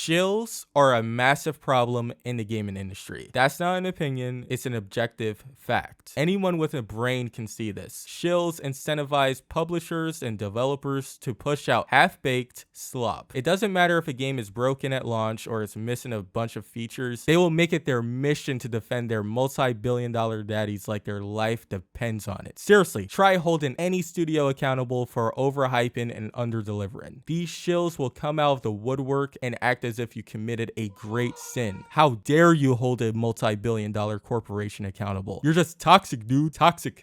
Shills are a massive problem in the gaming industry. That's not an opinion, it's an objective fact. Anyone with a brain can see this. Shills incentivize publishers and developers to push out half-baked slop. It doesn't matter if a game is broken at launch or it's missing a bunch of features, they will make it their mission to defend their multi-billion-dollar daddies like their life depends on it. Seriously, try holding any studio accountable for overhyping and under-delivering. These shills will come out of the woodwork and act as if you committed a great sin. How dare you hold a multi-billion-dollar corporation accountable? You're just toxic, dude. Toxic.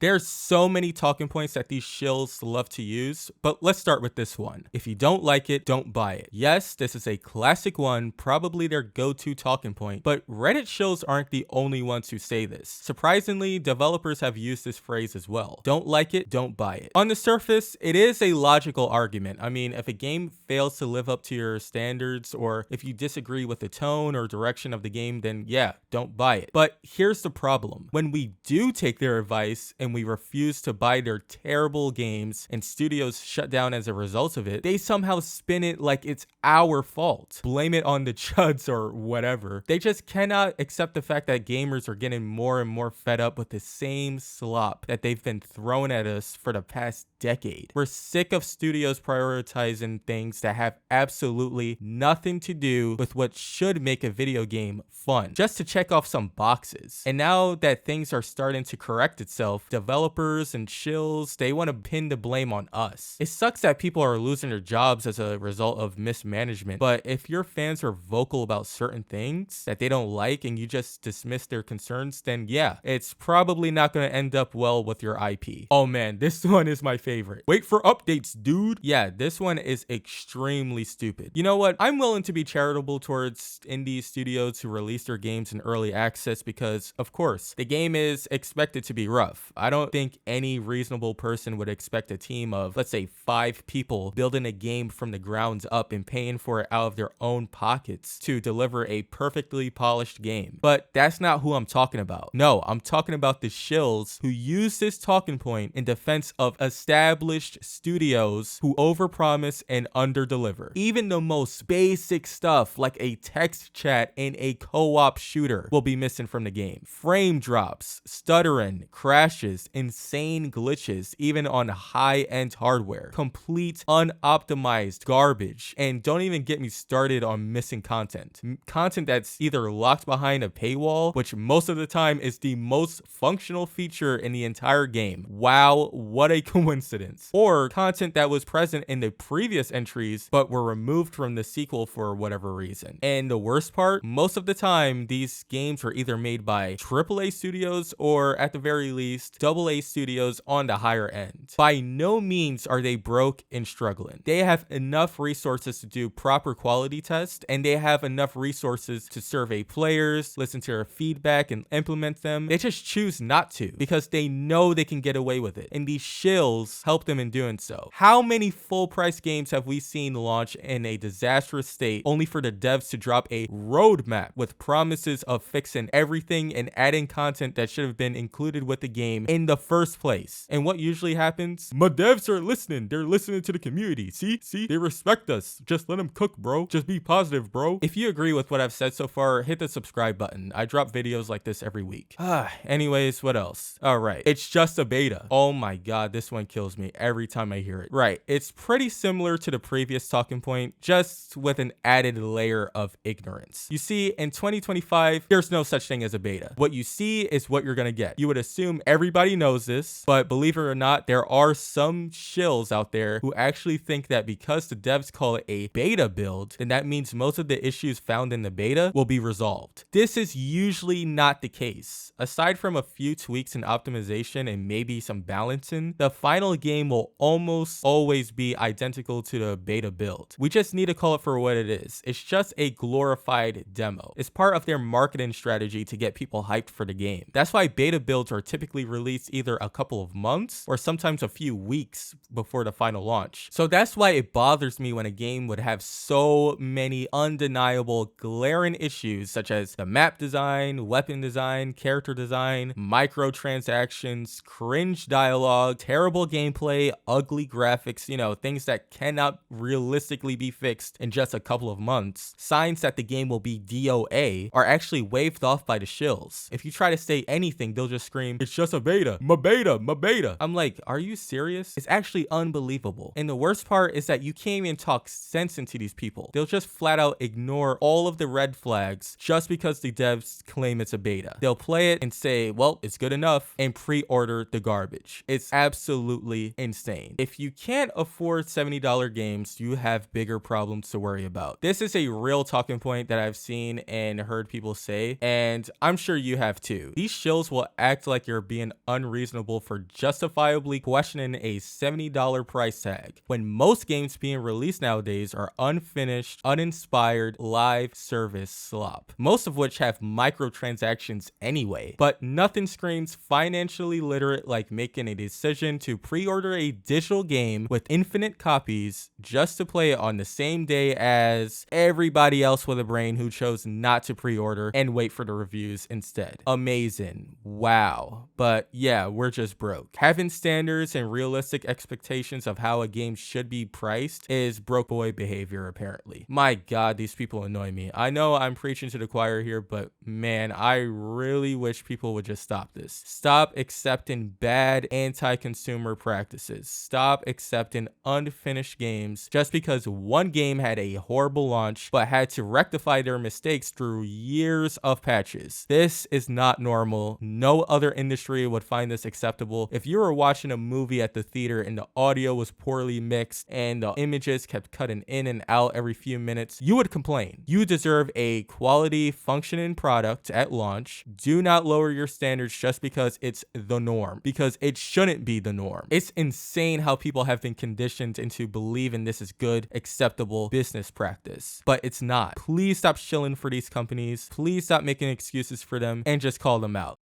There's so many talking points that these shills love to use, but let's start with this one. If you don't like it, don't buy it. Yes, this is a classic one, probably their go-to talking point, but Reddit shills aren't the only ones who say this. Surprisingly, developers have used this phrase as well. Don't like it, don't buy it. On the surface, it is a logical argument. I mean, if a game fails to live up to your standards, or if you disagree with the tone or direction of the game, then yeah, don't buy it. But here's the problem. When we do take their advice and we refuse to buy their terrible games and studios shut down as a result of it, they somehow spin it like it's our fault. Blame it on the chuds or whatever. They just cannot accept the fact that gamers are getting more and more fed up with the same slop that they've been throwing at us for the past decade. We're sick of studios prioritizing things that have absolutely nothing to do with what should make a video game fun, just to check off some boxes. And now that things are starting to correct itself, developers and shills, they want to pin the blame on us. It sucks that people are losing their jobs as a result of mismanagement, but if your fans are vocal about certain things that they don't like and you just dismiss their concerns, then yeah, it's probably not going to end up well with your IP. Oh man, this one is my favorite. Wait for updates, dude. Yeah, this one is extremely stupid. You know what? I'm willing to be charitable towards indie studios who release their games in early access because, of course, the game is expected to be rough. I don't think any reasonable person would expect a team of, let's say, 5 people building a game from the ground up and paying for it out of their own pockets to deliver a perfectly polished game. But that's not who I'm talking about. No, I'm talking about the shills who use this talking point in defense of established studios who overpromise and underdeliver. Even the most basic stuff like a text chat in a co-op shooter will be missing from the game. Frame drops, stuttering, crashes, insane glitches, even on high-end hardware. Complete unoptimized garbage. And don't even get me started on missing content. Content that's either locked behind a paywall, which most of the time is the most functional feature in the entire game. Wow, what a coincidence. Or content that was present in the previous entries but were removed from the sequel for whatever reason. And the worst part, most of the time these games were either made by AAA studios or at the very least AA studios on the higher end. By no means are they broke and struggling. They have enough resources to do proper quality tests, and they have enough resources to survey players, listen to their feedback, and implement them. They just choose not to because they know they can get away with it, and these shills help them in doing so. How many full price games have we seen launch in a disastrous state only for the devs to drop a roadmap with promises of fixing everything and adding content that should have been included with the game in the first place? And what usually happens? My devs are listening. They're listening to the community. See, they respect us. Just let them cook, bro. Just be positive, bro. If you agree with what I've said so far, hit the subscribe button. I drop videos like this every week. Anyways, what else? All right, it's just a beta. Oh my god, this one kills me every time I hear it. Right, it's pretty similar to the previous talking point, just with an added layer of ignorance. You see, in 2025, there's no such thing as a beta. What you see is what you're gonna get. You would assume everybody knows this, but believe it or not, there are some shills out there who actually think that because the devs call it a beta build, then that means most of the issues found in the beta will be resolved. This is usually not the case. Aside from a few tweaks and optimization and maybe some balancing, the final game will almost always be identical to the beta build. We just need to call it for what it is. It's just a glorified demo. It's part of their marketing strategy to get people hyped for the game. That's why beta builds are typically released either a couple of months or sometimes a few weeks before the final launch. So that's why it bothers me when a game would have so many undeniable, glaring issues such as the map design, weapon design, character design, microtransactions, cringe dialogue, terrible gameplay, ugly graphics, you know, things that cannot realistically be fixed in just a couple of months, signs that the game will be DOA are actually waved off by the shills. If you try to say anything, they'll just scream, "It's just a beta, my beta, my beta." I'm like, are you serious? It's actually unbelievable. And the worst part is that you can't even talk sense into these people. They'll just flat out ignore all of the red flags just because the devs claim it's a beta. They'll play it and say, well, it's good enough, and pre-order the garbage. It's absolutely insane. If you can't afford $70 games, you have bigger problems to worry about. This is a real talking point that I've seen and heard people say, and I'm sure you have too. These shills will act like you're being unreasonable for justifiably questioning a $70 price tag, when most games being released nowadays are unfinished, uninspired, live service slop, most of which have microtransactions anyway. But nothing screams financially literate like making a decision to pre-order a digital game with infinite copies just to play it on the same day as everybody else with a brain who chose not to pre-order and wait for the reviews instead. Amazing. Wow. But yeah, we're just broke. Having standards and realistic expectations of how a game should be priced is broke boy behavior, apparently. My God, these people annoy me. I know I'm preaching to the choir here, but man, I really wish people would just stop this. Stop accepting bad anti-consumer practices. Stop accepting unfinished games just because one game had a horrible launch but had to rectify their mistakes through years of patches. This is not normal. No other industry would find this acceptable. If you were watching a movie at the theater and the audio was poorly mixed and the images kept cutting in and out every few minutes, you would complain. You deserve a quality, functioning product at launch. Do not lower your standards just because it's the norm, because it shouldn't be the norm. It's insane how people have been conditioned into believing this is good, acceptable business practice, but it's not. Please stop shilling for these companies. Please stop making excuses for them and just call them out.